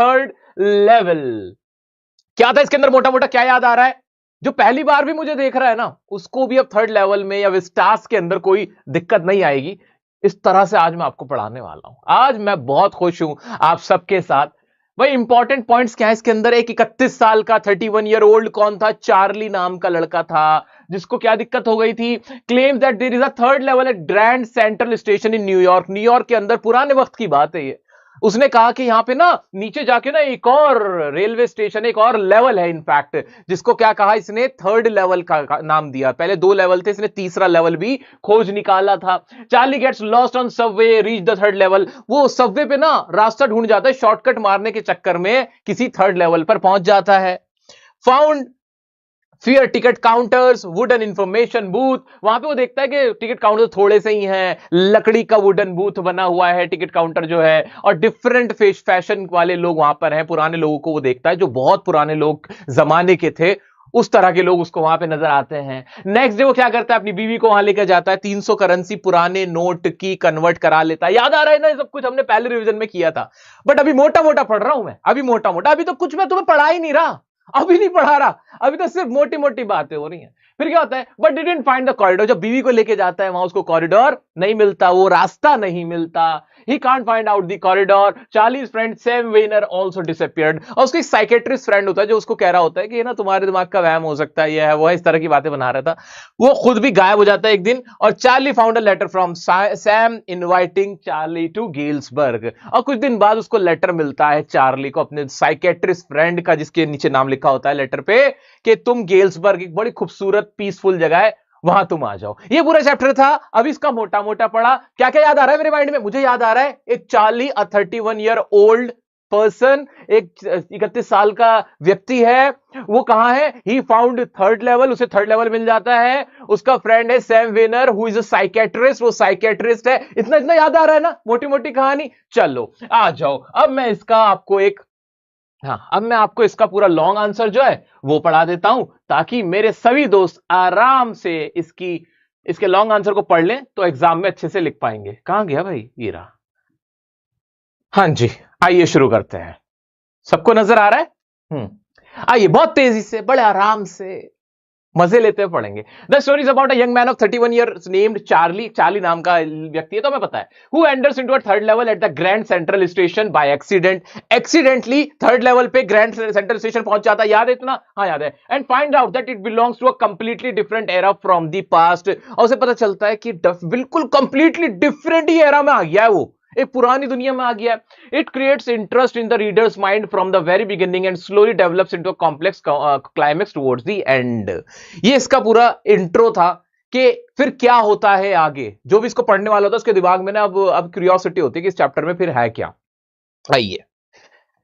Third level. क्या था इसके अंदर, मोटा मोटा क्या याद आ रहा है? जो पहली बार भी मुझे देख रहा है ना, उसको भी अब थर्ड लेवल में या विस्टास के अंदर कोई दिक्कत नहीं आएगी। इस तरह से आज मैं आपको पढ़ाने वाला हूं। आज मैं बहुत खुश हूं आप सबके साथ। भाई इंपॉर्टेंट पॉइंट्स क्या है इसके अंदर? एक 31 साल का 31 ईयर ओल्ड कौन था? चार्ली नाम का लड़का था, जिसको क्या दिक्कत हो गई थी? Claim that there is a third level at grand central station in New York. New York के अंदर, पुराने वक्त की बात है ये। उसने कहा कि यहां पे ना नीचे जाके ना एक और रेलवे स्टेशन, एक और लेवल है इनफैक्ट, जिसको क्या कहा इसने? थर्ड लेवल का नाम दिया। पहले 2 लेवल थे, इसने तीसरा लेवल भी खोज निकाला था। Charlie gets lost on subway, reach the third level. वो सबवे पे ना रास्ता ढूंढ जाता है, शॉर्टकट मारने के चक्कर में किसी थर्ड लेवल पर पहुंच जाता है। Found fear ticket counters, wooden information booth. वहां पे वो देखता है कि टिकट काउंटर थोड़े से ही हैं, लकड़ी का वुडन बूथ बना हुआ है टिकट काउंटर जो है, और डिफरेंट फैशन वाले लोग वहां पर हैं। पुराने लोगों को वो देखता है, जो बहुत पुराने लोग जमाने के थे, उस तरह के लोग उसको वहां पे नजर आते हैं। नेक्स्ट डे वो क्या करता है? अपनी बीवी को वहां लेकर जाता है, 300 करेंसी पुराने नोट की कन्वर्ट करा लेता है। याद आ रहा है ना? ये सब कुछ हमने पहले रिवीजन में किया था, बट अभी मोटा मोटा पढ़ रहा हूं मैं, अभी मोटा मोटा। अभी तो कुछ मैं तुम्हें पढ़ा ही नहीं रहा, अभी नहीं पढ़ा रहा, अभी तो सिर्फ मोटी मोटी बातें हो रही हैं। फिर क्या होता है? But didn't find the corridor. जब बीवी को लेके जाता है वहां, उसको कॉरिडोर नहीं मिलता, वो रास्ता नहीं मिलता। He can't find out the corridor. Charlie's friend Sam Vanern also disappeared. और उसका एक साइकेट्रिस्ट फ्रेंड होता है जो उसको कह रहा होता है कि ये ना तुम्हारे दिमाग का वहम हो सकता है, ये है वो है, इस तरह की बातें बना रहा था। वो खुद भी गायब हो जाता है एक दिन। और Charlie found a letter from Sam inviting Charlie to Galesburg. और कुछ दिन बाद उसको लेटर मिलता है चार्ली को, अपने साइकेट्रिस्ट फ्रेंड का, जिसके नीचे नाम लिखा होता है लेटर पे कि तुम गेल्सबर्ग, एक बड़ी खूबसूरत पीसफुल जगह है, वहां तुम आ जाओ। ये पूरा चैप्टर था। अब इसका मोटा मोटा पढ़ा। क्या क्या याद आ रहा है मेरे माइंड में? मुझे याद आ रहा है एक चार्ली, अ 31 ईयर ओल्ड पर्सन, एक 31 साल का व्यक्ति है। वो कहां है? ही फाउंड थर्ड लेवल, उसे थर्ड लेवल मिल जाता है। उसका फ्रेंड है Sam Weiner, who is a psychiatrist, वो साइकेट्रिस्ट है। इतना इतना याद आ रहा है ना, मोटी मोटी कहानी। चलो आ जाओं, अब मैं इसका आपको एक, अब मैं आपको इसका पूरा लॉन्ग आंसर जो है वो पढ़ा देता हूं, ताकि मेरे सभी दोस्त आराम से इसके लॉन्ग आंसर को पढ़ लें तो एग्जाम में अच्छे से लिख पाएंगे। कहां गया भाई? ये रहा। हाँ जी, आइए शुरू करते हैं। सबको नजर आ रहा है? आइए बहुत तेजी से, बड़े आराम से, मजे लेते हुए पढ़ेंगे। The story is about a young man of 31 years named Charlie. Charlie नाम का व्यक्ति है, तो हमें पता है। Who enters into a third level at the grand central station by accident. Accidentally third level पे ग्रैंड सेंट्रल स्टेशन पहुंच जाता है। याद है इतना? हाँ याद है। And find out that it belongs to a completely different era from the past. और उसे पता चलता है कि बिल्कुल कंप्लीटली डिफरेंट ही एरा में आ गया है, वो एक पुरानी दुनिया में आ गया है। It creates interest in the readers mind from the very beginning and slowly develops into a complex climax towards the end. ये इसका पूरा इंट्रो था कि फिर क्या होता है आगे। जो भी इसको पढ़ने वाला होता है उसके दिमाग में ना अब क्यूरियोसिटी होती है कि इस चैप्टर में फिर है क्या। आइए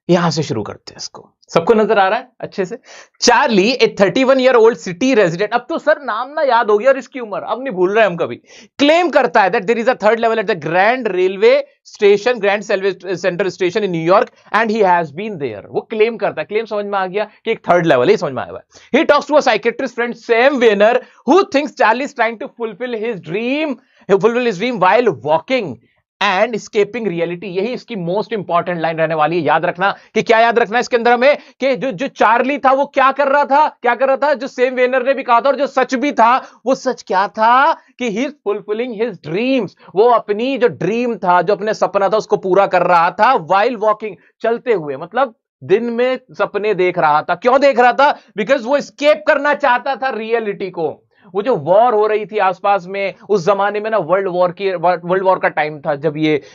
यहां से शुरू करते हैं इसको। सबको नजर आ रहा है अच्छे से? चार्ली, ए 31 ईयर ओल्ड सिटी रेजिडेंट। अब तो सर नाम ना याद हो गया और इसकी उम्र अब नहीं भूल रहे हम कभी। क्लेम करता है that there is a third level at the grand railway station, grand central station in New York, and he has been there. वो क्लेम करता है। क्लेम समझ में आ गया कि एक थर्ड लेवल है, समझ में आया। He talks to a psychiatrist friend Sam Weiner, who thinks Charlie is trying to fulfil his dream while walking and escaping reality. यही इसकी मोस्ट इंपॉर्टेंट लाइन रहने वाली है। याद रखना कि क्या याद रखना है इसके अंदर हमें, कि जो चार्ली था वो क्या कर रहा था, जो सेम वेनर ने भी कहा था और जो सच भी था, वो सच क्या था कि he is fulfilling his dreams. वो अपनी जो ड्रीम था, जो अपने सपना था, उसको पूरा कर रहा था व्हाइल वॉकिंग, चलते हुए। मतलब दिन में सपने देख रहा था। क्यों देख रहा था? बिकॉज वो स्केप करना चाहता था रियलिटी को। वो जो वॉर हो रही थी आसपास में, उस जमाने में ना वर्ल्ड वॉर का टाइम था, जब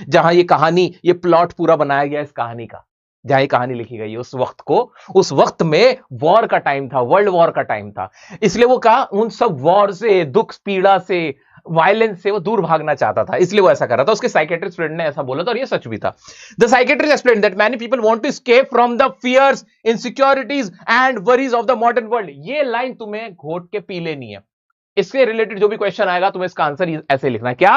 जहां ये कहानी, ये प्लॉट पूरा बनाया गया इस कहानी का, जहां ये कहानी लिखी गई है, उस वक्त में वॉर का टाइम था, वर्ल्ड वॉर का टाइम था। इसलिए वो कहा उन सब वॉर से, दुख पीड़ा से, वायलेंस से वो दूर भागना चाहता था, इसलिए वो ऐसा कर रहा था। उसके साइकेट्रिस्ट फ्रेंड ने ऐसा बोला था और ये सच भी था। The psychiatrist explained that many people want to escape from the fears, insecurities and worries of the modern world. ये लाइन तुम्हें घोट के पी लेनी है। इसके रिलेटेड जो भी क्वेश्चन आएगा तुम्हें इसका आंसर ऐसे लिखना है। क्या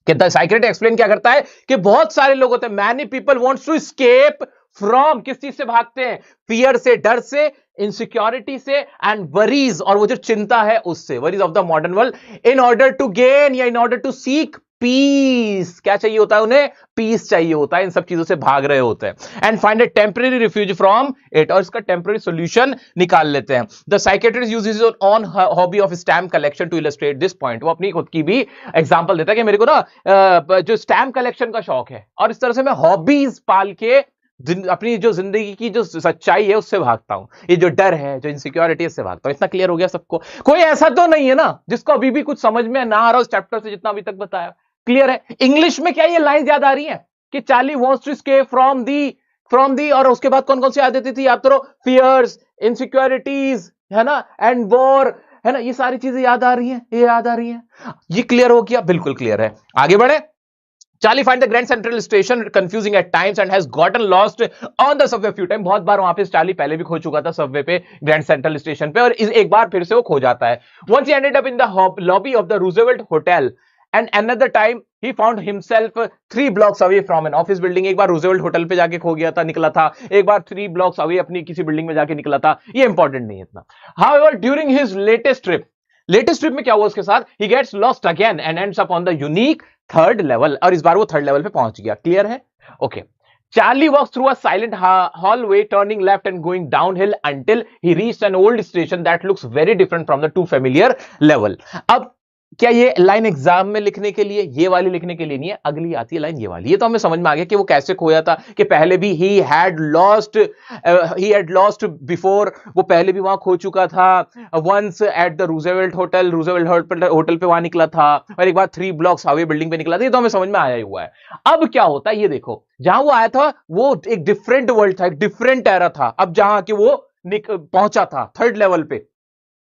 कि द साइकेट्रिस्ट एक्सप्लेन क्या करता है कि बहुत सारे लोग होते हैं, many people wants to escape from, किस चीज से भागते हैं? फियर से, डर से, इनसिक्योरिटी से, एंड वरीज, और वो जो चिंता है उससे, worries of the modern world, in order to gain या in order to seek peace. क्या चाहिए होता है उन्हें? पीस चाहिए होता है, इन सब चीजों से भाग रहे होते हैं। And find a temporary refuge from it, और इसका टेम्परेरी सोल्यूशन निकाल लेते हैं। The psychiatrist uses his own hobby of stamp collection to illustrate this point. वो अपनी खुद की भी एग्जांपल देता है कि मेरे को ना जो स्टैम्प कलेक्शन का शौक है और इस तरह से मैं हॉबीज पाल के अपनी जो जिंदगी की जो सच्चाई है उससे भागता हूं, ये जो डर है, जो इनसिक्योरिटी है, उससे भागता हूं। इतना क्लियर हो गया सबको? कोई ऐसा तो नहीं है ना जिसको अभी भी कुछ समझ में ना आ रहा उस चैप्टर से जितना अभी तक बताया? क्लियर है? इंग्लिश में क्या ये लाइन याद आ रही है कि Charlie wants to escape from the और उसके बाद कौन कौन सी याद देती थी? आप तो फियर्स, इनसिक्योरिटीज, है ना, एंड वॉर, है ना, ये सारी चीजें याद आ रही हैं, ये याद आ रही हैं। ये क्लियर हो गया? बिल्कुल क्लियर है। आगे बढ़े। Charlie find the Grand Central Station confusing at times and has gotten lost on the subway few times। बहुत बार वहां पे चार्ली पहले भी खो चुका था सबवे पे, ग्रैंड सेंट्रल स्टेशन पे, और एक बार फिर से वो खो जाता है। Once he ended up in the lobby of the Roosevelt Hotel and another time he found himself 3 blocks away from an office building। एक बार रूजवेल्ट होटल पे जाके खो गया था, निकला था, एक बार 3 blocks away अपनी किसी बिल्डिंग में जाके निकला था। ये इंपॉर्टेंट नहीं है इतना। However, during his latest trip में क्या हुआ उसके साथ? He gets lost again and ends up on the unique third level, और इस बार वो थर्ड लेवल पे पहुंच गया। क्लियर है? Okay. Charlie walks through a silent hallway, turning left and going downhill until he reached an old station that looks very different from the two familiar level। अब क्या ये लाइन एग्जाम में लिखने के लिए, ये वाली लिखने के लिए नहीं है, अगली आती है लाइन ये वाली। ये तो हमें समझ में आ गया कि वो कैसे खोया था, कि पहले भी he had lost before, वो पहले भी वहां खो चुका था। once at the Roosevelt hotel पे वहां निकला था, और एक बार 3 blocks away बिल्डिंग पे निकला था। ये तो हमें समझ में आया ही हुआ है। अब क्या होता है ये देखो, जहां वो आया था वो एक डिफरेंट वर्ल्ड था, एक डिफरेंट एरा था। अब जहां कि वो पहुंचा था थर्ड लेवल पे,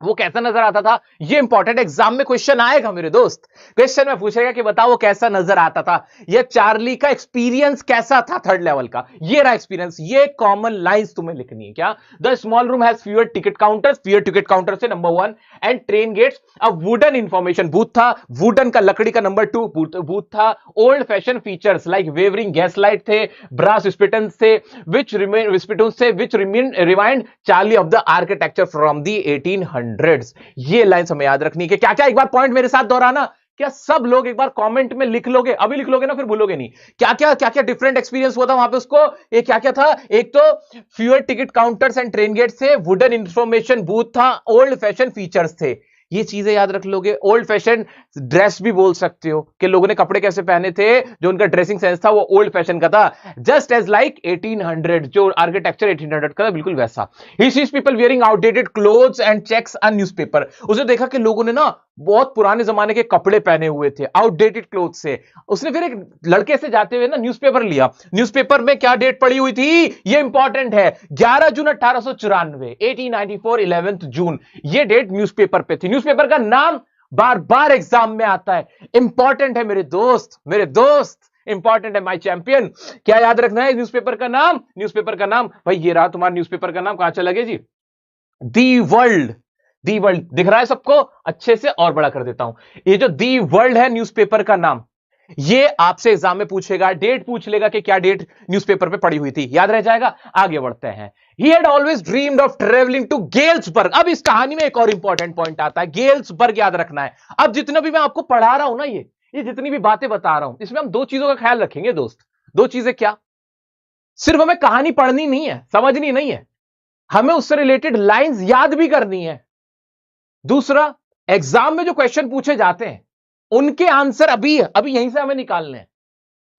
वो कैसा नजर आता था? ये इंपॉर्टेंट, एग्जाम में क्वेश्चन आएगा मेरे दोस्त। क्वेश्चन में पूछेगा कि बताओ वो कैसा नजर आता था, ये चार्ली का एक्सपीरियंस कैसा था थर्ड लेवल का। ये रहा एक्सपीरियंस। ये कॉमन लाइंस तुम्हें लिखनी है। क्या? The small room has fewer ticket counter से नंबर 1, एंड ट्रेन गेट्स। अब वुडन इंफॉर्मेशन बूथ था, वुडन का लकड़ी का नंबर 2 बूथ था। Old fashion features like wavering gas light थे, ब्रास स्पिटन्स थे, विच remind Charlie of the architecture from the 1800। ये लाइंस हमें याद रखनी है। क्या क्या? एक बार पॉइंट मेरे साथ दोहराना। क्या सब लोग एक बार कमेंट में लिख लोगे? अभी लिख लोगे ना, फिर भूलोगे नहीं। क्या क्या डिफरेंट एक्सपीरियंस हुआ था वहां पे उसको? ये क्या क्या था? एक तो fewer ticket counters and train gates थे, वुडन इंफॉर्मेशन बूथ था, ओल्ड फैशन फीचर्स थे। ये चीजें याद रख लोगे। ओल्ड फैशन ड्रेस भी बोल सकते हो कि लोगों ने कपड़े कैसे पहने थे, जो उनका ड्रेसिंग सेंस था वो ओल्ड फैशन का था, जस्ट एज लाइक 1800, जो आर्किटेक्चर 1800 का था, बिल्कुल वैसा। He sees people wearing outdated clothes and checks a newspaper. उसने देखा कि लोगों ने ना बहुत पुराने जमाने के कपड़े पहने हुए थे, आउटडेटेड क्लोथ से। उसने फिर एक लड़के से जाते हुए ना न्यूज़पेपर लिया। न्यूज़पेपर में क्या डेट पड़ी हुई थी? ये इंपॉर्टेंट है, 11 जून 1894, 1894 11 जून, ये डेट न्यूज़पेपर पे थी। न्यूज़पेपर का नाम बार बार एग्जाम में आता है, इंपॉर्टेंट है मेरे दोस्त, इंपॉर्टेंट है माय चैंपियन। क्या याद रखना है न्यूज़पेपर का नाम? न्यूज़पेपर का नाम भाई ये रहा तुम्हारा न्यूज़पेपर का नाम। कहां चला गया जी? दी वर्ल्ड दिख रहा है सबको? अच्छे से और बड़ा कर देता हूं। ये जो दी वर्ल्ड है न्यूज़पेपर का नाम, ये आपसे एग्जाम में पूछेगा, डेट पूछ लेगा कि क्या डेट न्यूज़पेपर पे पड़ी हुई थी, याद रह जाएगा। आगे बढ़ते हैं। He had always dreamed of traveling to Galesburg. अब इस कहानी में एक और इंपॉर्टेंट पॉइंट आता है, गेल्सबर्ग याद रखना है। अब जितना भी मैं आपको पढ़ा रहा हूं ना, ये जितनी भी बातें बता रहा हूं, इसमें हम 2 चीजों का ख्याल रखेंगे दोस्त। 2 चीजें क्या? सिर्फ हमें कहानी पढ़नी नहीं है, समझनी नहीं है, हमें उससे रिलेटेड लाइंस याद भी करनी है। दूसरा, एग्जाम में जो क्वेश्चन पूछे जाते हैं उनके आंसर अभी यहीं से हमें निकालने हैं।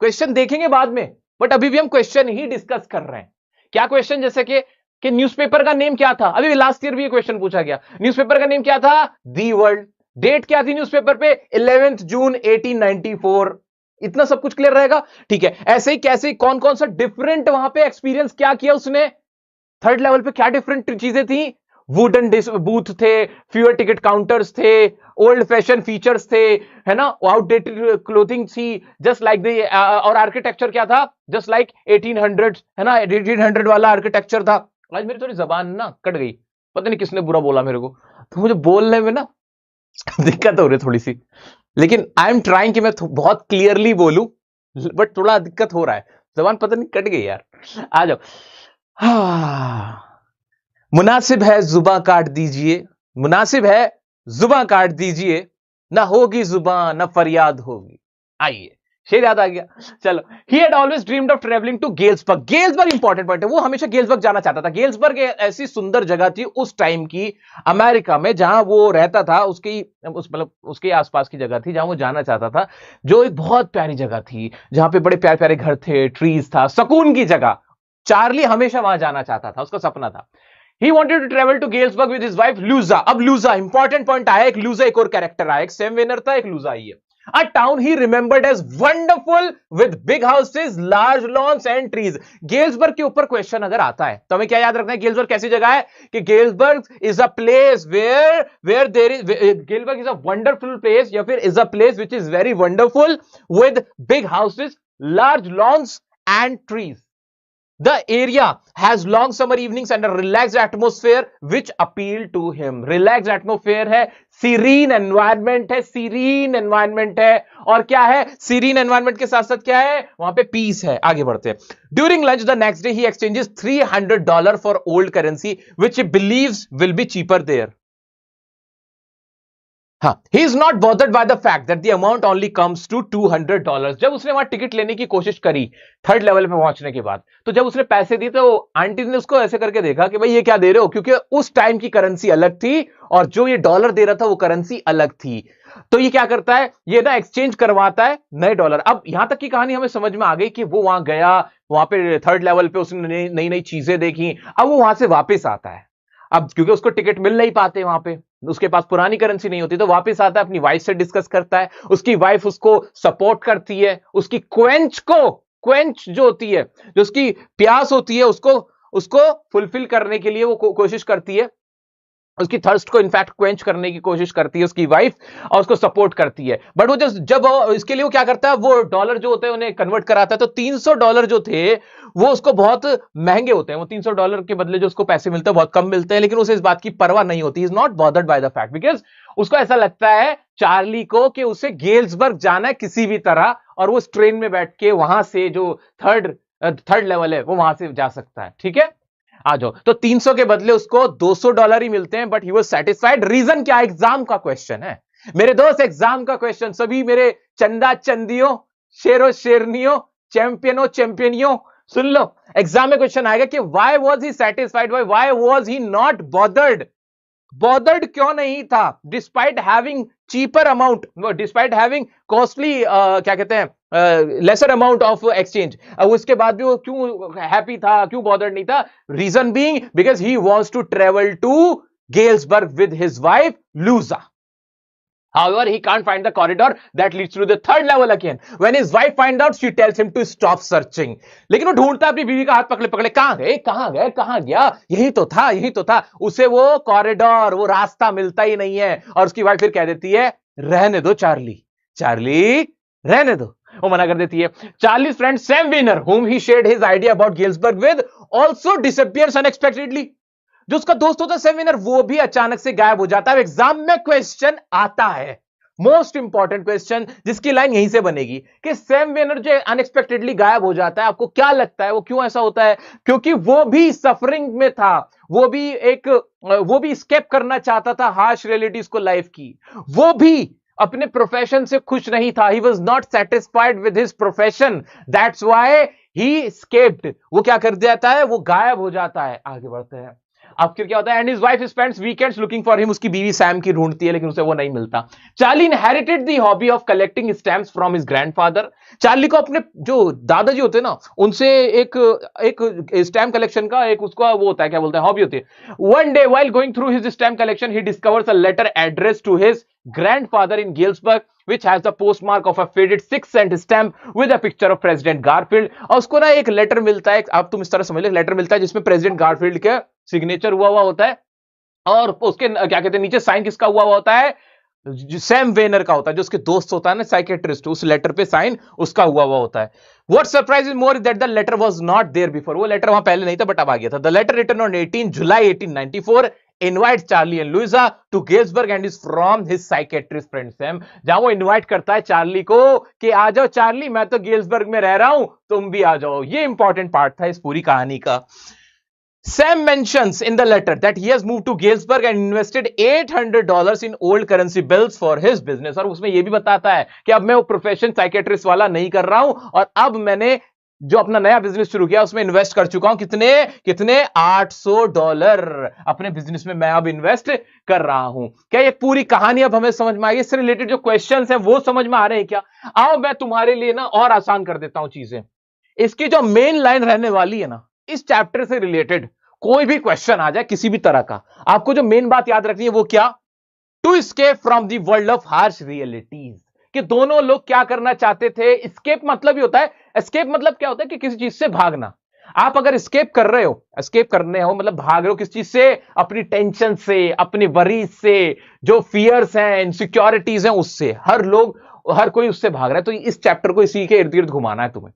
क्वेश्चन देखेंगे बाद में, बट अभी भी हम क्वेश्चन ही डिस्कस कर रहे हैं। क्या क्वेश्चन? जैसे कि न्यूज़पेपर का नेम क्या था? अभी लास्ट ईयर भी ये क्वेश्चन पूछा गया। न्यूज़पेपर का नेम क्या था? The world. डेट क्या थी न्यूज़पेपर पे? 11 जून 1894। इतना सब कुछ क्लियर रहेगा? ठीक है। ऐसे ही कैसे कौन कौन सा डिफरेंट वहां पे एक्सपीरियंस क्या किया उसने थर्ड लेवल पे? क्या डिफरेंट चीजें थी? वुडन बूथ थे, फ्यूअर टिकट काउंटर्स थे, ओल्ड फैशन फीचर्स थे, है ना, आउटडेटेड क्लोथिंग थी, जस्ट लाइक द, और आर्किटेक्चर क्या था? जस्ट लाइक 1800, है ना, 1800 वाला आर्किटेक्चर था। आज मेरी थोड़ी जबान ना कट गई, पता नहीं किसने बुरा बोला मेरे को, तो मुझे बोलने में ना दिक्कत हो रही थोड़ी सी, लेकिन आई एम ट्राइंग कि मैं बहुत क्लियरली बोलूं, बट थोड़ा दिक्कत हो रहा है, जबान पता नहीं कट गई यार। आ जाओ। मुनासिब है जुबां काट दीजिए, मुनासिब है जुबां काट दीजिए, ना होगी जुबां ना फरियाद होगी। आइए, शेर याद आ गया। चलो, he had always dreamed of travelling to Galesburg. Galesburg important point है, वो हमेशा गेल्सबर्ग जाना चाहता था। गेल्सबर्ग ऐसी सुंदर जगह थी उस टाइम की अमेरिका में, जहां वो रहता था, मतलब उसके आसपास की जगह थी जहां वो जाना चाहता था, जो एक बहुत प्यारी जगह थी, जहां पे बड़े प्यारे प्यारे घर थे, ट्रीज था, सुकून की जगह। चार्ली हमेशा वहां जाना चाहता था, उसका सपना था। He wanted to travel to Galesburg with his wife Luza. अब लूजा इंपॉर्टेंट पॉइंट आया, एक लूजा एक और कैरेक्टर आया, एक सेम विनर था, एक लूजा आई है। A town he remembered as wonderful with big houses, large lawns and trees. Galesburg के ऊपर क्वेश्चन अगर आता है तो हमें क्या याद रखना है? गेल्सबर्ग कैसी जगह है? कि Galesburg is a place where there is, Galesburg is a wonderful place, या फिर is a place which is very wonderful with big houses, large lawns and trees. The area has long summer evenings and a relaxed atmosphere which appeal to him. Relaxed atmosphere है, serene environment है, serene environment है, और क्या है? serene environment के साथ साथ क्या है? वहां पे peace है। आगे बढ़ते हैं। During lunch the next day he exchanges $300 for old currency which he believes will be cheaper there. हाँ, he is not bothered by the fact that the amount only comes to $200. जब उसने वहां ticket लेने की कोशिश करी third level पे पहुंचने के बाद, तो जब उसने पैसे दिए तो आंटी ने उसको ऐसे करके देखा कि भाई ये क्या दे रहे हो, क्योंकि उस टाइम की करेंसी अलग थी और जो ये डॉलर दे रहा था वो करेंसी अलग थी। तो ये क्या करता है, ये ना एक्सचेंज करवाता है नए डॉलर। अब यहां तक की कहानी हमें समझ में आ गई कि वो वहां गया, वहां पे थर्ड लेवल पे उसने नई नई चीजें देखी। अब वो वहां से वापस आता है, अब क्योंकि उसको टिकट मिल नहीं पाते वहां पे, उसके पास पुरानी करेंसी नहीं होती, तो वापस आता है, अपनी वाइफ से डिस्कस करता है, उसकी वाइफ उसको सपोर्ट करती है, उसकी क्वेंच जो होती है, जो उसकी प्यास होती है, उसको उसको फुलफिल करने के लिए वो कोशिश करती है, उसकी थर्स्ट को इनफैक्ट क्वेंच करने की कोशिश करती है उसकी वाइफ, और उसको सपोर्ट करती है। बट वो जब इसके लिए वो क्या करता है, वो डॉलर जो होते हैं उन्हें कन्वर्ट कराता है, तो $300 जो थे वो उसको बहुत महंगे होते हैं। वो $300 के बदले जो उसको पैसे मिलते हैं बहुत कम मिलते हैं, लेकिन उसे इस बात की परवाह नहीं होती। Is not bothered by the fact, because उसको ऐसा लगता है चार्ली को कि उसे गेल्सबर्ग जाना है किसी भी तरह, और वो उस ट्रेन में बैठ के वहां से जो थर्ड लेवल है वो वहां से जा सकता है। ठीक है, आ जाओ। तो 300 के बदले उसको $200 ही मिलते हैं, but he was satisfied. Reason क्या? एग्जाम का क्वेश्चन है मेरे दोस्त, एग्जाम का क्वेश्चन। सभी मेरे चंदा चंदियों, शेरो शेरनियों, चैंपियनियों, सुन लो, एग्जाम में क्वेश्चन आएगा कि why was he satisfied, why was he not bothered. Bothered क्यों नहीं था? Despite having cheaper amount, despite having costly, क्या कहते हैं, लेसर अमाउंट ऑफ एक्सचेंज, उसके बाद भी वो क्यों हैप्पी था, क्यों बॉदर्ड नहीं था? Reason being because he wants to travel to Galesburg with his wife Louisa. However, he can't find the corridor that leads to the third level again. When his wife finds out, she tells him to stop searching. लेकिन वो ढूंढता है अपनी बीवी का हाथ पकड़े पकड़े, कहां गए, कहां गए, कहां गया, यही तो था, यही तो था। उसे वो कॉरिडोर, वो रास्ता मिलता ही नहीं है, और उसकी वाइफ फिर कह देती है, रहने दो चार्ली, चार्ली रहने दो, वो मना कर देती है। चार्ली's friend Sam Weiner, whom he shared his idea about Galesburg with, also disappears unexpectedly. जो उसका दोस्त होता है सैम विनर, वो भी अचानक से गायब हो जाता है। एग्जाम में क्वेश्चन आता है, मोस्ट इंपॉर्टेंट क्वेश्चन, जिसकी लाइन यहीं से बनेगी कि सैम विनर जो अनएक्सपेक्टेडली गायब हो जाता है, आपको क्या लगता है वो क्यों ऐसा होता है? क्योंकि वो भी सफरिंग में था, वो भी स्केप करना चाहता था हार्श रियलिटीज को लाइफ की, वो भी अपने प्रोफेशन से खुश नहीं था। He was not satisfied with his profession, that's why he escaped. वो क्या कर जाता है, वो गायब हो जाता है। आगे बढ़ते हैं, अब फिर क्या होता है? And his wife spends weekends looking for him, उसकी बीवी सैम की ढूंढती है, लेकिन उसे वो नहीं मिलता। Charlie inherited the hobby of collecting stamps from his grandfather. Charlie को अपने जो दादाजी होते हैं ना, उनसे एक स्टैम्प कलेक्शन का एक उसका वो होता है, क्या बोलते हैं, हॉबी होती है। One day while going through his stamp collection, he discovers a letter address to his grandfather in Galesburg, which has the postmark of a faded 6-cent stamp with a picture of President Garfield. और उसको ना एक letter मिलता है, आप तुम इस तरह समझ लो, लेटर मिलता है जिसमें प्रेसिडेंट गारफील्ड का सिग्नेचर हुआ होता है, और उसके क्या कहते हैं नीचे साइन किसका हुआ होता है? सैम वेनर का होता है, जो उसके दोस्त होता है ना साइकेट्रिस्ट, उस लेटर पे साइन उसका हुआ होता है। What surprises more is that the letter was not there before. वो लेटर वहां पहले नहीं था, बट अब आ गया था। The letter written on 18 July 1894 invites Charlie and Louisa to Galesburg and is from his psychiatrist friend Sam. जहां वो इनवाइट करता है चार्ली को कि आ जाओ चार्ली, मैं तो गेल्सबर्ग में रह रहा हूं, तुम भी आ जाओ। ये इंपॉर्टेंट पार्ट था इस पूरी कहानी का। Sam mentions in the letter that he has moved to Galesburg and invested $800 in old currency bills for his business. और उसमें यह भी बताता है कि अब मैं वो प्रोफेशन साइकेट्रिस्ट वाला नहीं कर रहा हूं और अब मैंने जो अपना नया बिजनेस शुरू किया उसमें इन्वेस्ट कर चुका हूं। कितने कितने $800 अपने बिजनेस में मैं अब इन्वेस्ट कर रहा हूं। क्या ये पूरी कहानी अब हमें समझ में आई? इससे रिलेटेड जो क्वेश्चंस हैं वो समझ में आ रहे हैं क्या? आओ मैं तुम्हारे लिए ना और आसान कर देता हूं चीजें। इसकी जो मेन लाइन रहने वाली है ना, इस चैप्टर से रिलेटेड कोई भी क्वेश्चन आ जाए किसी भी तरह का, आपको जो मेन बात याद रखनी है वो क्या? To escape from the world of harsh realities. कि दोनों लोग क्या करना चाहते थे? एस्केप मतलब ही होता है, एस्केप मतलब क्या होता है कि किसी चीज से भागना। आप अगर एस्केप कर रहे हो, एस्केप करने हो मतलब भाग रहे हो किस चीज से? अपनी टेंशन से, अपनी वरीज से, जो फियर्स हैं, इनसिक्योरिटीज हैं, उससे। हर कोई उससे भाग रहा है। तो इस चैप्टर को इसी के इर्द गिर्द घुमाना है तुम्हें।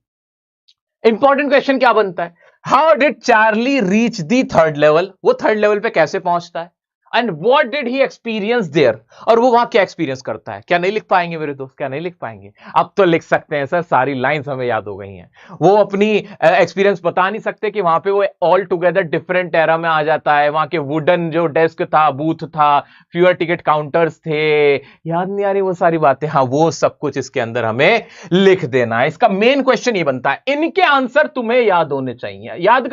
इंपॉर्टेंट क्वेश्चन क्या बनता है? How did Charlie reach the third level? वो थर्ड लेवल पे कैसे पहुंचता है? And what did he experience there? और वो वहां क्या एक्सपीरियंस करता है? क्या नहीं लिख पाएंगे मेरे दोस्त? क्या नहीं लिख पाएंगे? अब तो लिख सकते हैं सर, सारी लाइंस हमें याद हो गई हैं। वो अपनी एक्सपीरियंस बता नहीं सकते कि वहां पे वो ऑल टुगेदर डिफरेंट एरा में आ जाता है। वहां के वुडन जो डेस्क था, बूथ था, फ्यूअर टिकट काउंटर्स थे, याद नहीं आ रही वो सारी बातें। हाँ, वो सब कुछ इसके अंदर हमें लिख देना है। इसका मेन क्वेश्चन ये बनता है, इनके आंसर तुम्हें याद होने चाहिए। याद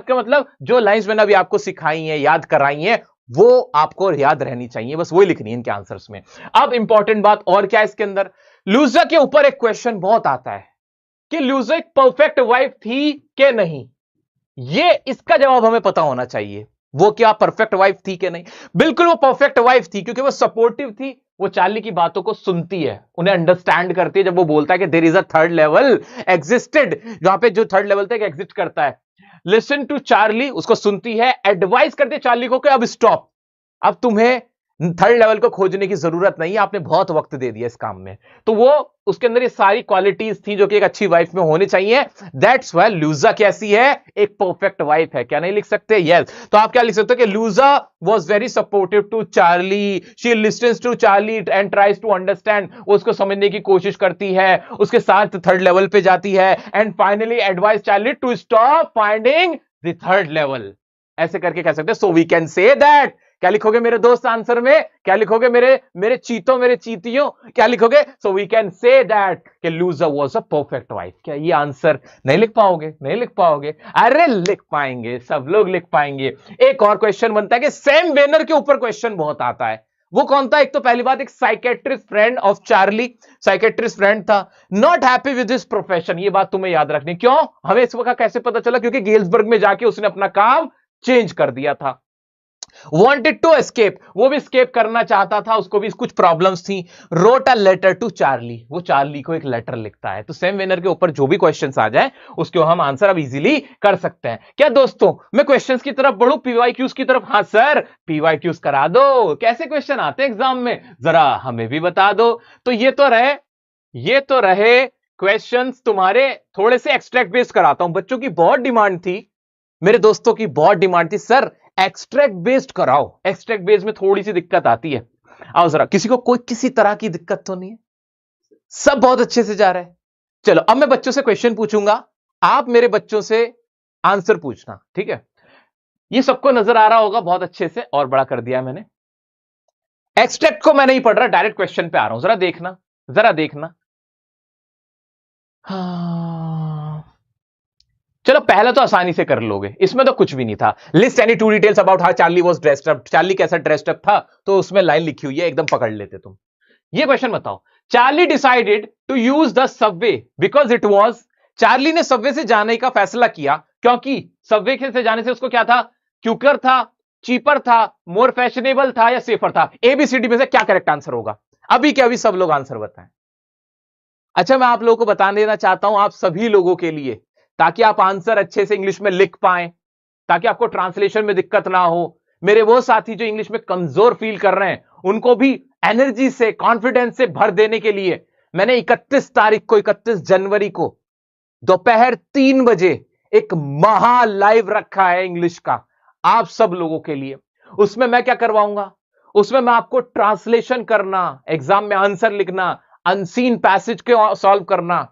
का मतलब जो लाइंस मैंने अभी आपको सिखाई हैं, याद कराई हैं, वो आपको याद रहनी चाहिए, बस वही लिखनी है इनके आंसर्स में। अब इंपॉर्टेंट बात और क्या है इसके अंदर? लूजा के ऊपर एक क्वेश्चन बहुत आता है कि लूजा एक परफेक्ट वाइफ थी कि नहीं। ये इसका जवाब हमें पता होना चाहिए। वो क्या परफेक्ट वाइफ थी कि नहीं? बिल्कुल वो परफेक्ट वाइफ थी, क्योंकि वो सपोर्टिव थी, वो चार्ली की बातों को सुनती है, उन्हें अंडरस्टैंड करती है। जब वो बोलता है कि there is a third level existed, जहां पे जो थर्ड लेवल तक एग्जिस्ट करता है, लिसन टू चार्ली, उसको सुनती है, एडवाइस करती है चार्ली को कि अब स्टॉप, अब तुम्हें थर्ड लेवल को खोजने की जरूरत नहीं है, आपने बहुत वक्त दे दिया इस काम में। तो वो उसके अंदर ये सारी क्वालिटीज थी जो कि एक अच्छी वाइफ में होनी चाहिए। दैट्स व्हाई लूजा कैसी है? एक परफेक्ट वाइफ है। क्या नहीं लिख सकते? यस। तो आप क्या लिख सकते हो कि Louisa was very supportive to Charlie, she listens to Charlie and tries to understand, उसको समझने की कोशिश करती है, उसके साथ थर्ड लेवल पे जाती है, and finally advice Charlie to stop finding the third level. ऐसे करके कह सकते हैं। So we can say that, क्या लिखोगे मेरे दोस्त आंसर में? क्या लिखोगे मेरे चीतों, मेरे चीतियों? क्या लिखोगे? So we can say that कि Louisa was a perfect wife. क्या ये आंसर नहीं लिख पाओगे? नहीं लिख पाओगे? अरे लिख पाएंगे, सब लोग लिख पाएंगे। एक और क्वेश्चन बनता है कि सैम वेनर के ऊपर क्वेश्चन बहुत आता है। वो कौन था? एक तो पहली बात, एक psychiatrist friend of Charlie, psychiatrist friend था, not happy with this profession. ये बात तुम्हें याद रखनी। क्यों? हमें इस वक्त कैसे पता चला? क्योंकि गेल्सबर्ग में जाके उसने अपना काम चेंज कर दिया था। Wanted to escape, वो भी escape करना चाहता था, उसको भी कुछ प्रॉब्लम्स थी। Wrote a letter to Charlie, वो चार्ली को एक लेटर लिखता है। तो सैम वेनर के ऊपर जो भी क्वेश्चंस आ जाए उसके हम आंसर अब इजीली कर सकते हैं। क्या दोस्तों, मैं क्वेश्चंस की तरफ बढ़ूं, पीवाईक्यूज की तरफ? हाँ सर, पीवाईक्यूज करा दो। कैसे क्वेश्चन आते हैं एग्जाम में, जरा हमें भी बता दो। तो ये तो रहे क्वेश्चंस तुम्हारे। थोड़े से एक्सट्रैक्ट बेस्ड कराता हूं। बच्चों की बहुत डिमांड थी, मेरे दोस्तों की बहुत डिमांड थी, सर एक्सट्रैक्ट बेस्ड कराओ। एक्सट्रैक्ट बेस्ड में थोड़ी सी दिक्कत आती है। आओ जरा, किसी को कोई किसी तरह की दिक्कत तो नहीं है? सब बहुत अच्छे से जा रहा है। चलो अब मैं बच्चों से क्वेश्चन पूछूंगा, आप मेरे बच्चों से आंसर पूछना, ठीक है? ये सबको नजर आ रहा होगा बहुत अच्छे से, और बड़ा कर दिया मैंने। एक्सट्रैक्ट को मैं नहीं पढ़ रहा, डायरेक्ट क्वेश्चन पे आ रहा हूं। जरा देखना। हाँ, चलो पहले तो आसानी से कर लोगे, इसमें तो कुछ भी नहीं था। List any two details about how Charlie was dressed up. Charlie कैसा ड्रेस्ड अप था, तो उसमें लाइन लिखी हुई है, एकदम पकड़ लेते तुम। ये क्वेश्चन बताओ, Charlie decided to use the subway because it was, Charlie ने सबवे से जाने का फैसला किया क्योंकि सबवे से जाने से उसको क्या था? क्यूकर था, चीपर था, मोर फैशनेबल था, या सेफर था? एबीसीडी में से क्या करेक्ट आंसर होगा? अभी क्या अभी सब लोग आंसर बताएं। अच्छा, मैं आप लोगों को बता देना चाहता हूं, आप सभी लोगों के लिए, ताकि आप आंसर अच्छे से इंग्लिश में लिख पाएं, ताकि आपको ट्रांसलेशन में दिक्कत ना हो। मेरे वो साथी जो इंग्लिश में कमजोर फील कर रहे हैं, उनको भी एनर्जी से, कॉन्फिडेंस से भर देने के लिए मैंने 31 जनवरी को दोपहर 3 बजे एक महा लाइव रखा है इंग्लिश का, आप सब लोगों के लिए। उसमें मैं क्या करवाऊंगा? उसमें मैं आपको ट्रांसलेशन करना, एग्जाम में आंसर लिखना, अनसीन पैसेज के सॉल्व करना,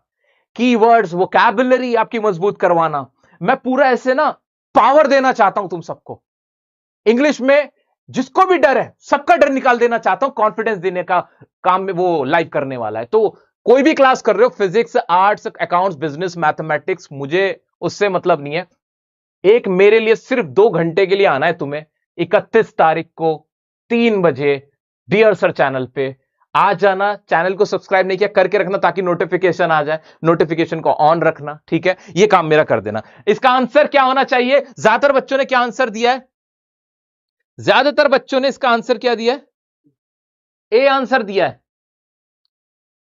कीवर्ड्स, वोकैबुलरी आपकी मजबूत करवाना। मैं पूरा ऐसे ना पावर देना चाहता हूं तुम सबको। इंग्लिश में जिसको भी डर है सबका डर निकाल देना चाहता हूं, कॉन्फिडेंस देने का काम में वो लाइव करने वाला है। तो कोई भी क्लास कर रहे हो, physics, arts, accounts, business, mathematics, मुझे उससे मतलब नहीं है। एक मेरे लिए सिर्फ 2 घंटे के लिए आना है तुम्हें, 31 तारीख को 3 बजे डियर सर चैनल पे आ जाना। चैनल को सब्सक्राइब नहीं किया करके रखना ताकि नोटिफिकेशन आ जाए, नोटिफिकेशन को ऑन रखना, ठीक है? ये काम मेरा कर देना। इसका आंसर क्या होना चाहिए? ज्यादातर बच्चों ने क्या आंसर दिया है? ज्यादातर बच्चों ने इसका आंसर क्या दिया है? ए आंसर दिया है।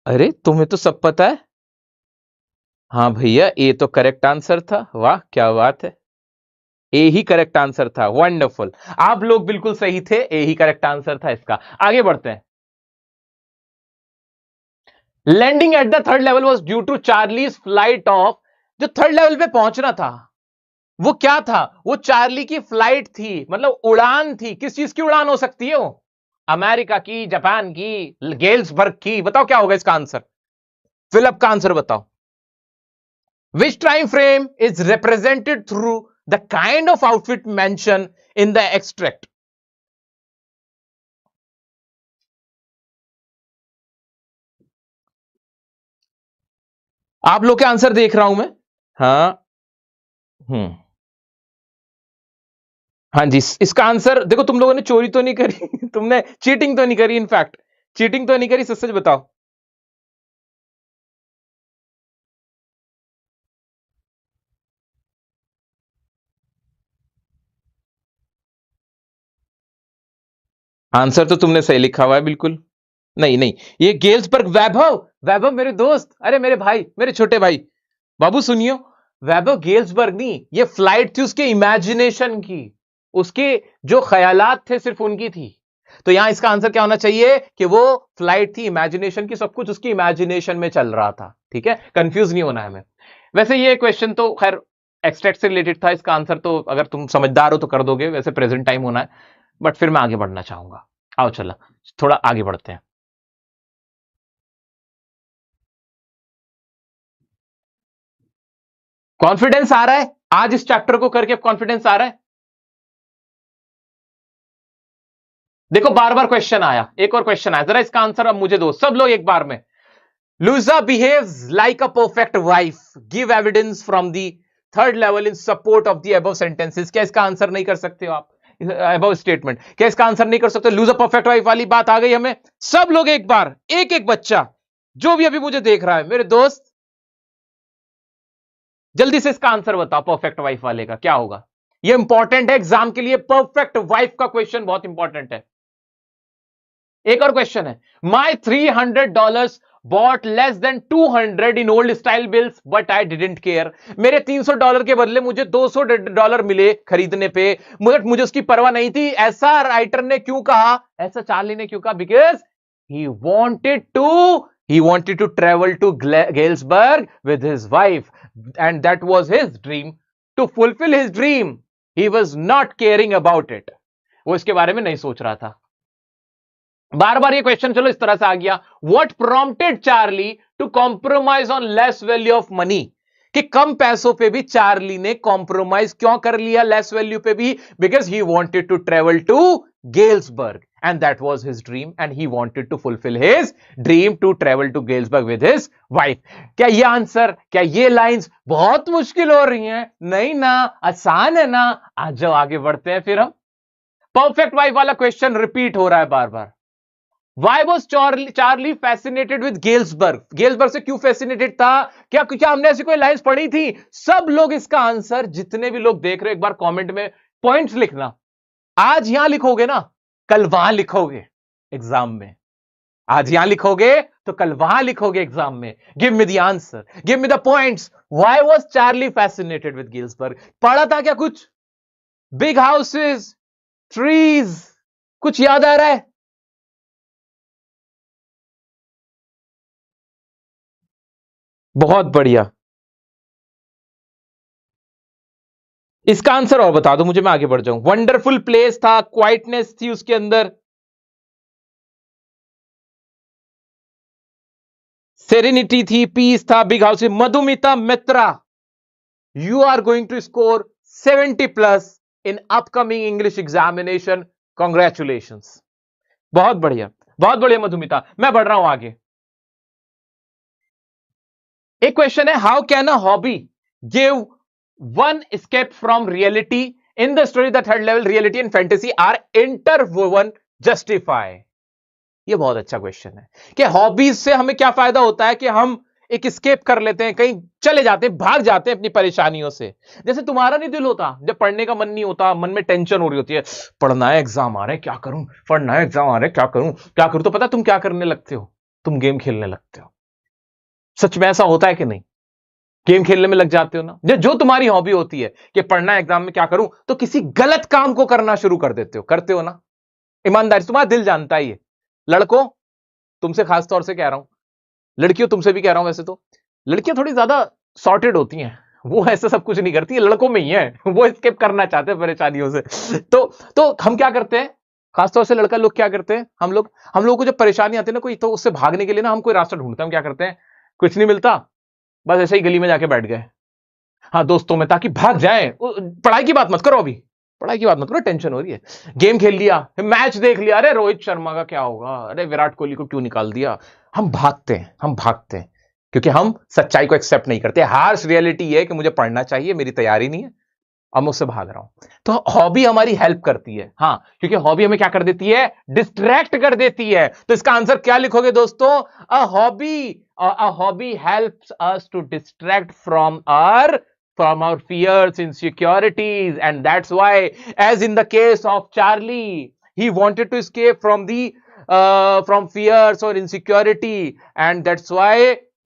अरे तुम्हें तो सब पता है। हाँ भैया, ए तो करेक्ट आंसर था। वाह क्या बात है, ए ही करेक्ट आंसर था। वंडरफुल, आप लोग बिल्कुल सही थे, ए ही करेक्ट आंसर था इसका। आगे बढ़ते हैं। Landing at the third level was due to Charlie's flight of. जो थर्ड लेवल पे पहुंचना था वो क्या था? वो चार्ली की फ्लाइट थी, मतलब उड़ान थी। किस चीज की उड़ान हो सकती है वो? अमेरिका की, जापान की, गेल्सबर्ग की। बताओ क्या होगा इसका आंसर? फिलअप का आंसर बताओ। Which time frame is represented through the kind of outfit mention in the extract? आप लोग के आंसर देख रहा हूं मैं। हाँ। हम्म। हाँ जी, इसका आंसर देखो। तुम लोगों ने चोरी तो नहीं करी तुमने चीटिंग तो नहीं करी, इनफैक्ट चीटिंग तो नहीं करी, सच सच बताओ। आंसर तो तुमने सही लिखा हुआ है बिल्कुल। नहीं नहीं, ये गेल्सबर्ग। वैभव, वैभव मेरे दोस्त, अरे मेरे भाई, मेरे छोटे भाई, बाबू सुनियो। वैभव गेल्सबर्ग नहीं, ये फ्लाइट थी उसके इमेजिनेशन की, उसके जो ख्यालात थे सिर्फ उनकी थी। तो यहां इसका आंसर क्या होना चाहिए कि वो फ्लाइट थी इमेजिनेशन की, सब कुछ उसकी इमेजिनेशन में चल रहा था। ठीक है, कंफ्यूज नहीं होना है हमें। वैसे ये क्वेश्चन तो खैर एक्सट्रैक्ट से रिलेटेड था। इसका आंसर तो अगर तुम समझदार हो तो कर दोगे, वैसे प्रेजेंट टाइम होना है। बट फिर मैं आगे बढ़ना चाहूंगा। आओ चला, थोड़ा आगे बढ़ते हैं। कॉन्फिडेंस आ रहा है आज इस चैप्टर को करके? कॉन्फिडेंस आ रहा है? देखो बार बार क्वेश्चन आया, एक और क्वेश्चन आया, जरा इसका आंसर अब मुझे दो सब लोग एक बार में। Louisa behaves like a perfect wife, give evidence from the third level in support of the above sentences. क्या इसका आंसर नहीं कर सकते हो आप? अबव स्टेटमेंट, क्या इसका आंसर नहीं कर सकते? लूजा परफेक्ट वाइफ वाली बात आ गई हमें। सब लोग एक बार, एक एक बच्चा जो भी अभी मुझे देख रहा है, मेरे दोस्त, जल्दी से इसका आंसर बताओ। परफेक्ट वाइफ वाले का क्या होगा? ये इंपॉर्टेंट है एग्जाम के लिए, परफेक्ट वाइफ का क्वेश्चन बहुत इंपॉर्टेंट है। एक और क्वेश्चन है, my $300 bought less than 200 in old style bills but I didn't care. मेरे $300 के बदले मुझे $200 मिले खरीदने पे, मुझे उसकी परवाह नहीं थी। ऐसा राइटर ने क्यों कहा? ऐसा चार्ली ने क्यों कहा? Because he wanted to travel to Galesburg with his wife, and that was his dream. To fulfill his dream, he was not caring about it. वो इसके बारे में नहीं सोच रहा था। बार बार ये क्वेश्चन चलो इस तरह से आ गया, what prompted Charlie to compromise on less value of money? कि कम पैसों पे भी चार्ली ने कॉम्प्रोमाइज क्यों कर लिया लेस वैल्यू पे भी? Because he wanted to travel to Galesburg and that was his dream, and he wanted to fulfil his dream to travel to Galesburg with his wife. क्या ये आंसर, क्या ये लाइंस बहुत मुश्किल हो रही हैं? नहीं ना, आसान है ना। आज जो आगे बढ़ते हैं फिर हम। परफेक्ट वाइफ वाला क्वेश्चन रिपीट हो रहा है बार बार। Why was Charlie fascinated with Galesburg? Galesburg से क्यों फैसिनेटेड था? क्या हमने ऐसी कोई लाइंस पढ़ी थी? सब लोग इसका आंसर, जितने भी लोग देख रहे हो, एक बार कमेंट में पॉइंट्स लिखना। आज यहां लिखोगे ना, कल वहां लिखोगे एग्जाम में। आज यहां लिखोगे तो कल वहां लिखोगे एग्जाम में। Give me the answer, give me the points. Why was Charlie fascinated with Galesburg? पढ़ा था क्या कुछ? बिग हाउसेस, ट्रीज, कुछ याद आ रहा है? बहुत बढ़िया। इसका आंसर और बता दो मुझे, मैं आगे बढ़ जाऊं। वंडरफुल प्लेस था, क्वाइटनेस थी उसके अंदर, सेरेनिटी थी, पीस था, big house. Madhumita Mitra, you are going to score 70+ in upcoming English examination. Congratulations, बहुत बढ़िया मधुमिता। मैं बढ़ रहा हूं आगे। एक क्वेश्चन है, how can a hobby give one escape from reality in the story the third level reality and fantasy are interwoven justify. ये बहुत अच्छा क्वेश्चन है कि हॉबीज से हमें क्या फायदा होता है कि हम एक स्केप कर लेते हैं, कहीं चले जाते हैं, भाग जाते हैं अपनी परेशानियों से। जैसे तुम्हारा नहीं दिल होता जब पढ़ने का मन नहीं होता, मन में टेंशन हो रही होती है, पढ़ना है, एग्जाम आ रहे हैं, क्या करूं, पढ़ना है, एग्जाम आ रहे हैं, क्या करूं, तो पता तुम क्या करने लगते हो? तुम गेम खेलने लगते हो। सच में ऐसा होता है कि नहीं? गेम खेलने में लग जाते हो ना। जो तुम्हारी हॉबी होती है कि पढ़ना है, एग्जाम में क्या करूं, तो किसी गलत काम को करना शुरू कर देते हो। करते हो ना? ईमानदारी, तुम्हारा दिल जानता ही है। लड़कों, तुमसे खास तौर से कह रहा हूं, लड़कियों तुमसे भी कह रहा हूं, वैसे तो लड़कियां थोड़ी ज्यादा सॉर्टेड होती हैं, वो ऐसा सब कुछ नहीं करती है, लड़कों में ही है, वो स्केप करना चाहते हैं परेशानियों से। तो हम क्या करते हैं, खासतौर से लड़का लोग क्या करते हैं, हम लोगों को जब परेशानी आती है ना कोई, तो उससे भागने के लिए ना हम कोई रास्ता ढूंढते हैं। हम क्या करते हैं, कुछ नहीं मिलता, बस ऐसे ही गली में जाके बैठ गए, हाँ दोस्तों में, ताकि भाग जाए। पढ़ाई की बात मत करो, अभी पढ़ाई की बात मत करो, टेंशन हो रही है। गेम खेल लिया, मैच देख लिया, अरे रोहित शर्मा का क्या होगा, अरे विराट कोहली को क्यों निकाल दिया। हम भागते हैं क्योंकि हम सच्चाई को एक्सेप्ट नहीं करते। हार्श रियलिटी है कि मुझे पढ़ना चाहिए, मेरी तैयारी नहीं है, अब मैं उससे भाग रहा हूं। तो हॉबी हमारी हेल्प करती है, हाँ, क्योंकि हॉबी हमें क्या कर देती है, डिस्ट्रैक्ट कर देती है। तो इसका आंसर क्या लिखोगे दोस्तों? A hobby helps us to distract from our fears, insecurities, and that's why, as in the case of Charlie, he wanted to escape from the from fears or insecurity, and that's why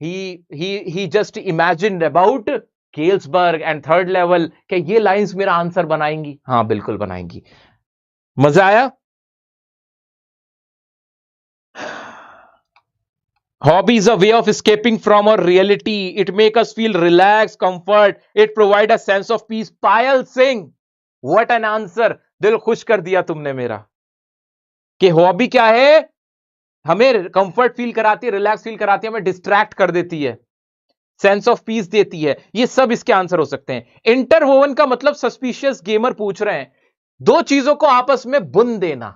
he just imagined about Galesburg and third level. क्या ये lines मेरा answer बनाएंगी? हाँ बिल्कुल बनाएंगी। मजा आया? Hobby is a way of escaping from our reality. It makes us feel relaxed, comfort. It provides a sense of peace. Payal Singh, what an answer! दिल खुश कर दिया तुमने मेरा। कि हॉबी क्या है? हमें कंफर्ट फील कराती है, रिलैक्स फील कराती है, हमें डिस्ट्रैक्ट कर देती है, सेंस ऑफ पीस देती है। ये सब इसके आंसर हो सकते हैं। इंटरवोवन का मतलब सस्पिशियस गेमर पूछ रहे हैं, दो चीजों को आपस में बुन देना,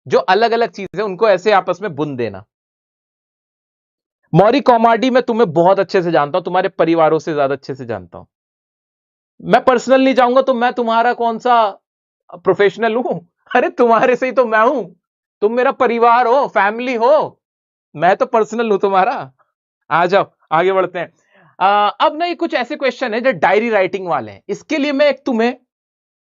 जो अलग अलग चीजें उनको ऐसे आपस में बुन देना। मौरी कॉमाडी मैं तुम्हें बहुत अच्छे से जानता हूं, तुम्हारे परिवारों से ज्यादा अच्छे से जानता हूं। मैं पर्सनल नहीं जाऊंगा तो मैं तुम्हारा कौन सा प्रोफेशनल हूं? अरे तुम्हारे से ही तो मैं हूं, तुम मेरा परिवार हो, फैमिली हो, मैं तो पर्सनल हूं तुम्हारा। आ जाओ आगे बढ़ते हैं। अब ना ये कुछ ऐसे क्वेश्चन है जो डायरी राइटिंग वाले हैं। इसके लिए मैं तुम्हें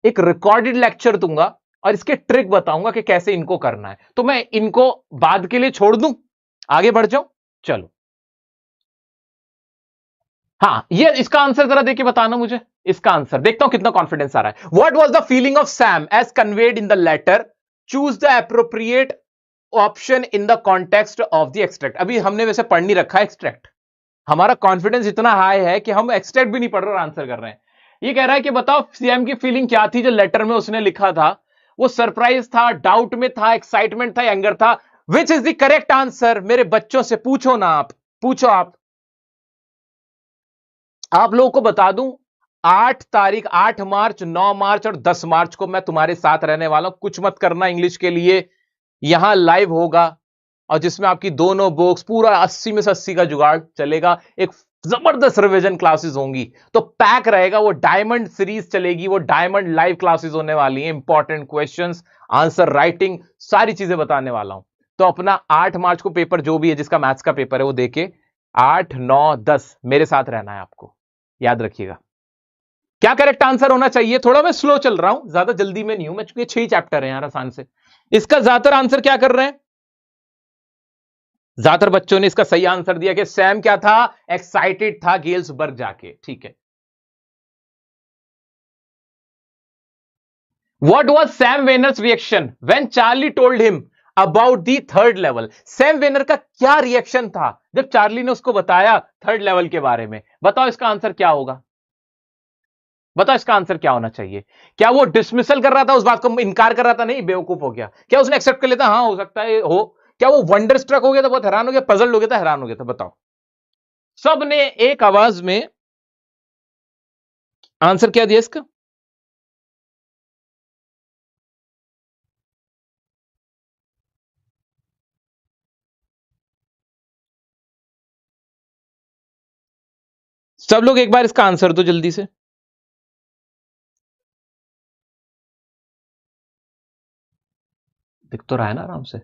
एक रिकॉर्डेड लेक्चर दूंगा और इसके ट्रिक बताऊंगा कि कैसे इनको करना है। तो मैं इनको बाद के लिए छोड़ दूं, आगे बढ़ जाऊं? चलो, हाँ, ये इसका आंसर जरा देके बताना मुझे। इसका आंसर देखता हूं कितना कॉन्फिडेंस आ रहा है। What was the feeling of Sam as conveyed in the letter? Choose the appropriate option in the context of the extract. अभी हमने वैसे पढ़ नहीं रखा एक्सट्रैक्ट, हमारा कॉन्फिडेंस इतना हाई है कि हम एक्सट्रैक्ट भी नहीं पढ़ रहे और आंसर कर रहे हैं। ये कह रहा है कि बताओ सीएम की फीलिंग क्या थी जो लेटर में उसने लिखा था? वो सरप्राइज था, डाउट में था, एक्साइटमेंट था, एंगर था? Which is the correct answer? मेरे बच्चों से पूछो ना, आप पूछो। आप लोगों को बता दूं, 8 तारीख, 8 मार्च, 9 मार्च और 10 मार्च को मैं तुम्हारे साथ रहने वाला हूं। कुछ मत करना इंग्लिश के लिए, यहां लाइव होगा और जिसमें आपकी दोनों बुक्स, पूरा 80 में से 80 का जुगाड़ चलेगा। एक जबरदस्त रिवीजन क्लासेस होंगी, तो पैक रहेगा। वो डायमंड सीरीज चलेगी, वो डायमंड लाइव क्लासेस होने वाली हैं। इंपॉर्टेंट क्वेश्चंस, आंसर राइटिंग, सारी चीजें बताने वाला हूं। तो अपना 8 मार्च को पेपर जो भी है, जिसका मैथ्स का पेपर है, वो देके 8, 9, 10 मेरे साथ रहना है आपको, याद रखिएगा। क्या करेक्ट आंसर होना चाहिए? थोड़ा मैं स्लो चल रहा हूं, ज्यादा जल्दी में नहीं हूं मैं, चूंकि 6 चैप्टर है यार आसान से। इसका ज्यादातर आंसर क्या कर रहे हैं? ज्यादातर बच्चों ने इसका सही आंसर दिया कि सैम क्या था? एक्साइटेड था गेल्सबर्ग जाके। ठीक है। What was Sam वेनर्स reaction when Charlie told him about the third level? Sam Vanern का क्या रिएक्शन था जब चार्ली ने उसको बताया थर्ड लेवल के बारे में? बताओ इसका आंसर क्या होगा? बताओ इसका आंसर क्या होना चाहिए? क्या वो डिसमिसल कर रहा था, उस बात को इनकार कर रहा था? नहीं, बेवकूफ हो गया। क्या उसने एक्सेप्ट कर लेता? हाँ हो सकता है हो। क्या वो वंडर स्ट्रक हो गया था, बहुत हैरान हो गया, पजल्ड हो गया था, हैरान हो गया था? बताओ। सब ने एक आवाज में आंसर क्या दिया इसका? सब लोग एक बार इसका आंसर दो जल्दी से। दिख तो रहा है ना आराम से।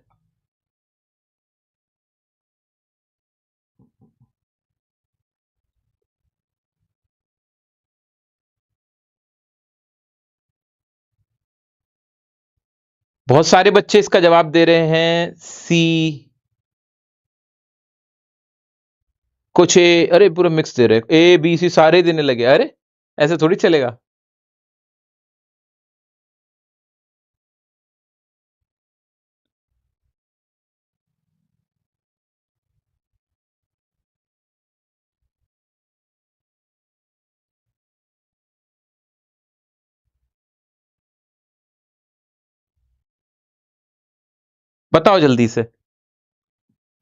बहुत सारे बच्चे इसका जवाब दे रहे हैं सी, कुछ ए, अरे पूरा मिक्स दे रहे हैं, ए बी सी सारे देने लगे। अरे ऐसे थोड़ी चलेगा। बताओ जल्दी से,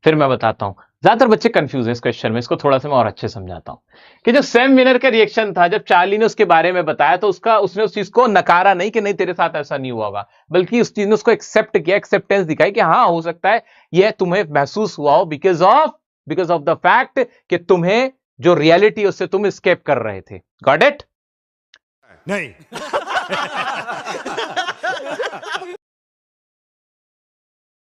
फिर मैं बताता हूं। ज्यादातर बच्चे कंफ्यूज है इस क्वेश्चन में, इसको थोड़ा सा मैं और अच्छे समझाता हूं कि जो सैम विनर का रिएक्शन था जब चार्ली ने उसके बारे में बताया, तो उसने उस चीज को नकारा नहीं कि नहीं तेरे साथ ऐसा नहीं हुआ होगा, बल्कि उस चीज ने उसको एक्सेप्ट किया, एक्सेप्टेंस दिखाई कि हाँ हो सकता है यह तुम्हें महसूस हुआ हो बिकॉज ऑफ द फैक्ट कि तुम्हें जो रियलिटी उससे तुम स्केप कर रहे थे। Got it? नहीं